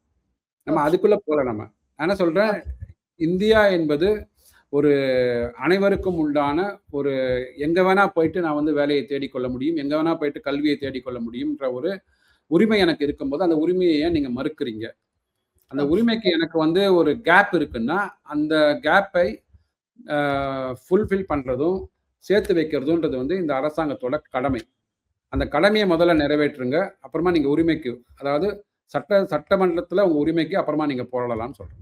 நம்ம ஓகே. அதுக்குள்ள போல நம்ம. நான் என்ன சொல்றேன், ஓகே. இந்தியா என்பது ஒரு அனைவருக்கும் உண்டான ஒரு எங்க வேணா போயிட்டு நான் வந்து வேலையை தேடிக்கொள்ள முடியும், எங்க வேணா போயிட்டு கல்வியை தேடிக்கொள்ள முடியும்ன்ற ஒரு உரிமை எனக்கு இருக்கும்போது, அந்த உரிமையை ஏன் நீங்க மறுக்கிறீங்க? அந்த ஓகே. உரிமைக்கு எனக்கு வந்து ஒரு கேப் இருக்குன்னா, அந்த கேப்பை ஃபுல்ஃபில் பண்றதும், சேர்த்து வைக்கிறதுன்றது வந்து இந்த அரசாங்கத்தோட கடமை. அந்த கடமையை முதல்ல நிறைவேற்றுங்க. அப்புறமா நீங்க உரிமைக்கு, அதாவது சட்டமன்றத்துல உங்க உரிமைக்கு அப்புறமா நீங்க போராடலாம்னு சொல்றேன்.